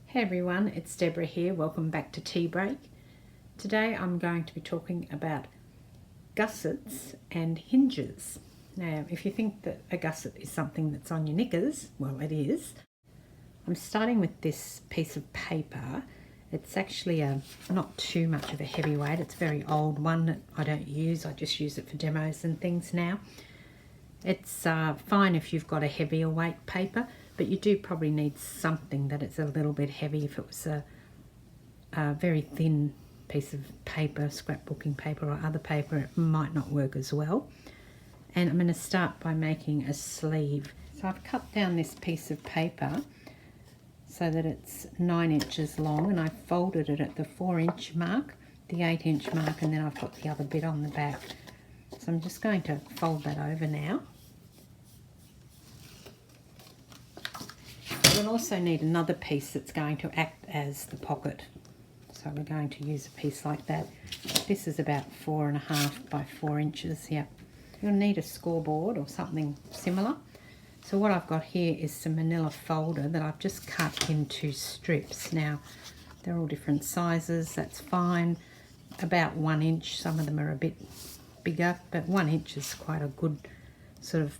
Hey everyone, it's Deborah here. Welcome back to Tea Break. Today I'm going to be talking about gussets and hinges. Now, if you think that a gusset is something that's on your knickers, well, it is. I'm starting with this piece of paper. It's actually not too much of a heavyweight. It's a very old one that I don't use. I just use it for demos and things now. It's fine if you've got a heavier weight paper, but you do probably need something that it's a little bit heavy. If it was a very thin piece of paper, scrapbooking paper or other paper, it might not work as well. And I'm going to start by making a sleeve. So I've cut down this piece of paper so that it's 9 inches long, and I folded it at the 4-inch mark, the 8-inch mark, and then I've got the other bit on the back. So I'm just going to fold that over now. We'll also need another piece that's going to act as the pocket. So we're going to use a piece like that. This is about 4.5 by 4 inches. Yep. You'll need a scoreboard or something similar. So what I've got here is some manila folder that I've just cut into strips. Now, they're all different sizes. That's fine. About 1 inch. Some of them are a bit bigger, but 1 inch is quite a good sort of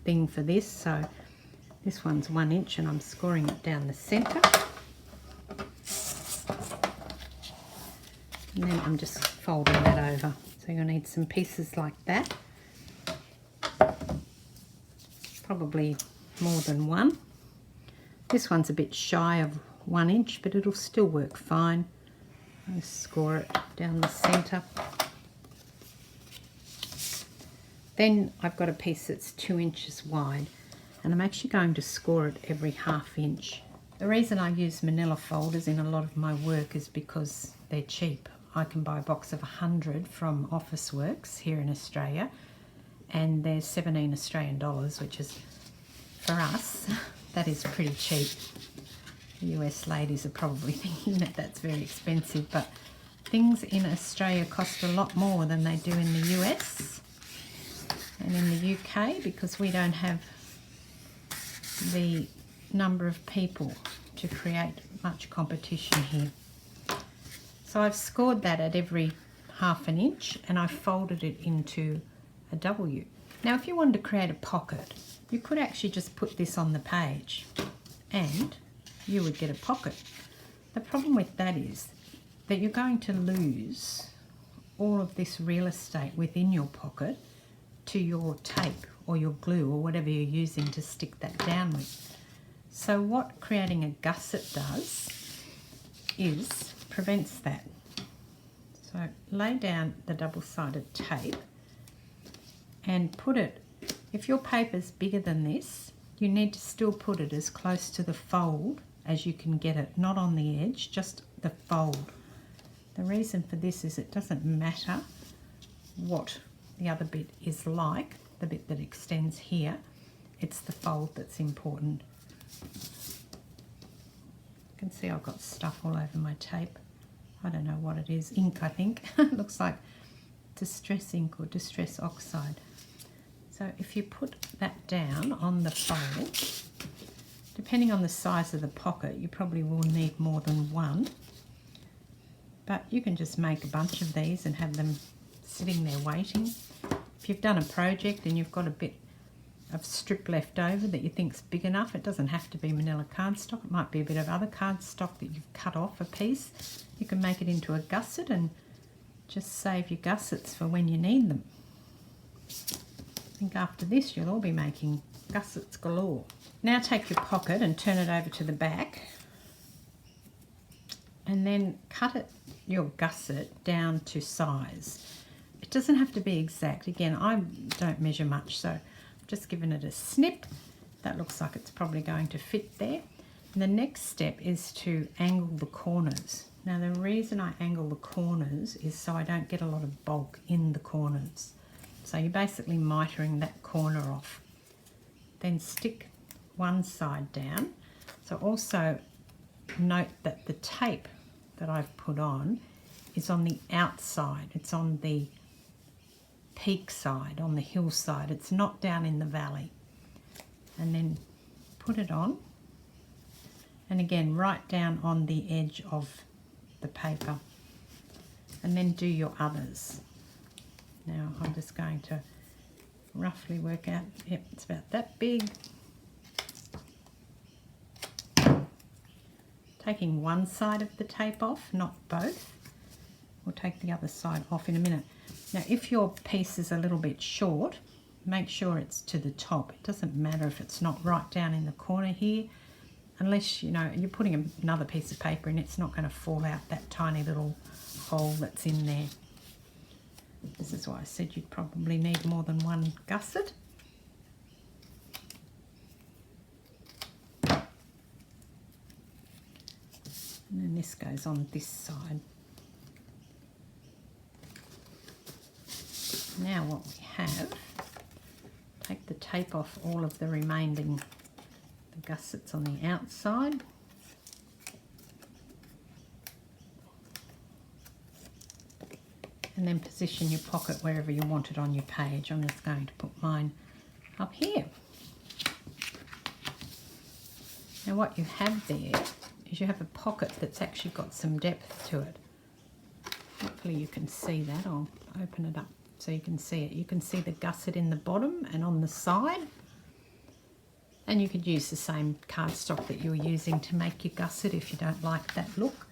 thing for this. So this one's 1 inch, and I'm scoring it down the centre. And then I'm just folding that over. So you'll need some pieces like that. Probably more than one. This one's a bit shy of 1 inch, but it'll still work fine. I'll score it down the centre. Then I've got a piece that's 2 inches wide, and I'm actually going to score it every 1/2 inch. The reason I use manila folders in a lot of my work is because they're cheap. I can buy a box of 100 from Officeworks here in Australia, and they're 17 Australian dollars, which is, for us, that is pretty cheap. The US ladies are probably thinking that that's very expensive, but things in Australia cost a lot more than they do in the US and in the UK, because we don't have the number of people to create much competition here. So I've scored that at every 1/2 inch, and I've folded it into a W. Now, if you wanted to create a pocket, you could actually just put this on the page and you would get a pocket. The problem with that is that you're going to lose all of this real estate within your pocket to your tape or your glue or whatever you're using to stick that down with. So what creating a gusset does is prevents that. So lay down the double-sided tape and put it, if your paper's bigger than this, you need to still put it as close to the fold as you can get it, not on the edge, just the fold. The reason for this is it doesn't matter what the other bit is like, the bit that extends here, it's the fold that's important. You can see I've got stuff all over my tape. I don't know what it is, ink I think. It looks like distress ink or distress oxide. So if you put that down on the fold, depending on the size of the pocket, you probably will need more than one. But you can just make a bunch of these and have them sitting there waiting. If you've done a project and you've got a bit of strip left over that you think's big enough, it doesn't have to be manila cardstock, it might be a bit of other cardstock that you've cut off a piece. You can make it into a gusset and just save your gussets for when you need them. I think after this you'll all be making gussets galore. Now take your pocket and turn it over to the back, and then cut it, your gusset down to size. It doesn't have to be exact. Again, I don't measure much, so I've just given it a snip. That looks like it's probably going to fit there. And the next step is to angle the corners. Now the reason I angle the corners is so I don't get a lot of bulk in the corners. So you're basically mitering that corner off. Then stick one side down. So also note that the tape that I've put on is on the outside. It's on the peak side, on the hillside. It's not down in the valley. And then put it on And again, right down on the edge of the paper. And then do your others. Now I'm just going to roughly work out, yep, it's about that big. Taking one side of the tape off, not both. We'll take the other side off in a minute. Now if your piece is a little bit short, make sure it's to the top. It doesn't matter if it's not right down in the corner here, unless you know you're putting another piece of paper in, it's not going to fall out that tiny little hole that's in there. This is why I said you'd probably need more than one gusset. And then this goes on this side. Now what we have, take the tape off all of the remaining gussets on the outside. And then position your pocket wherever you want it on your page. I'm just going to put mine up here. Now what you have there is you have a pocket that's actually got some depth to it. Hopefully you can see that. I'll open it up so you can see it. You can see the gusset in the bottom and on the side. And you could use the same cardstock that you were using to make your gusset if you don't like that look.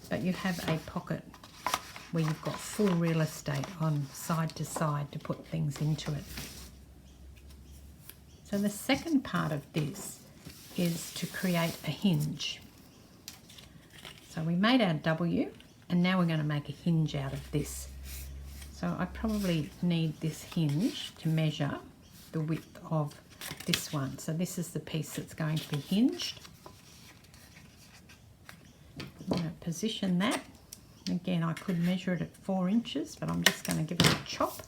But you have a pocket where you've got full real estate on side to side to put things into it. So the second part of this is to create a hinge. So we made our W and now we're going to make a hinge out of this. So I probably need this hinge to measure the width of this one. So this is the piece that's going to be hinged. I'm going to position that. Again, I could measure it at 4 inches, but I'm just going to give it a chop.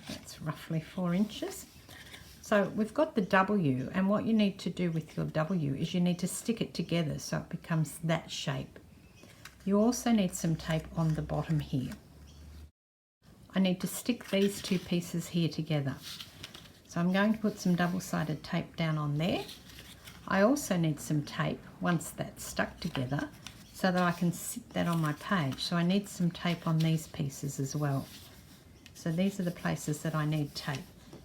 That's roughly 4 inches. So we've got the W, and what you need to do with your W is you need to stick it together so it becomes that shape. You also need some tape on the bottom here. I need to stick these two pieces here together. So I'm going to put some double-sided tape down on there. I also need some tape once that's stuck together so that I can sit that on my page. So I need some tape on these pieces as well. So these are the places that I need tape.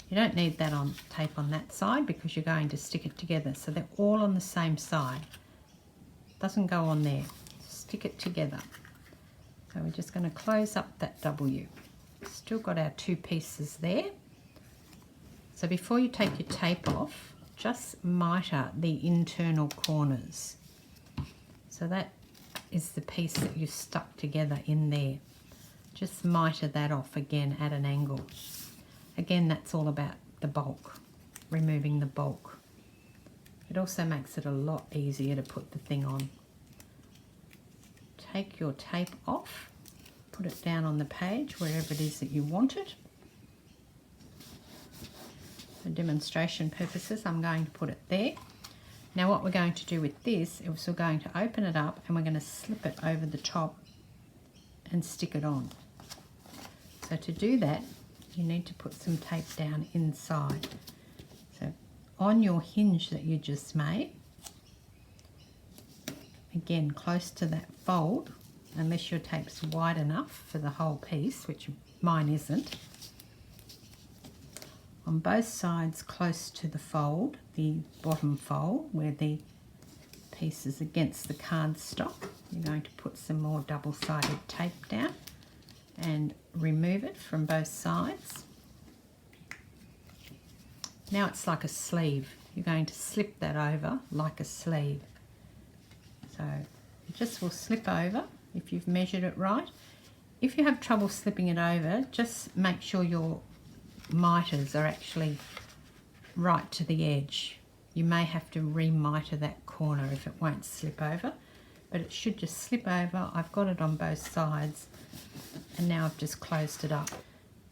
You don't need that tape on that side because you're going to stick it together. So they're all on the same side. Doesn't go on there. Stick it together. So we're just going to close up that W. Still got our two pieces there. So before you take your tape off, just miter the internal corners. So that is the piece that you've stuck together in there. Just miter that off again at an angle. Again, that's all about the bulk, removing the bulk. It also makes it a lot easier to put the thing on. Take your tape off, put it down on the page wherever it is that you want it. For demonstration purposes, I'm going to put it there. Now what we're going to do with this is we're going to open it up and we're going to slip it over the top and stick it on. So to do that, you need to put some tape down inside. So on your hinge that you just made, again close to that fold, unless your tape's wide enough for the whole piece, which mine isn't. On both sides close to the fold, the bottom fold where the piece is against the cardstock, you're going to put some more double-sided tape down and remove it from both sides. Now it's like a sleeve. You're going to slip that over like a sleeve. So it just will slip over if you've measured it right. If you have trouble slipping it over, just make sure your miters are actually right to the edge. You may have to re-miter that corner if it won't slip over, but it should just slip over. I've got it on both sides and now I've just closed it up.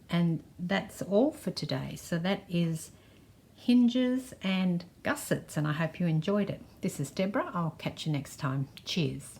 And that's all for today. So that is hinges and gussets, and I hope you enjoyed it. This is Deborah. I'll catch you next time. Cheers.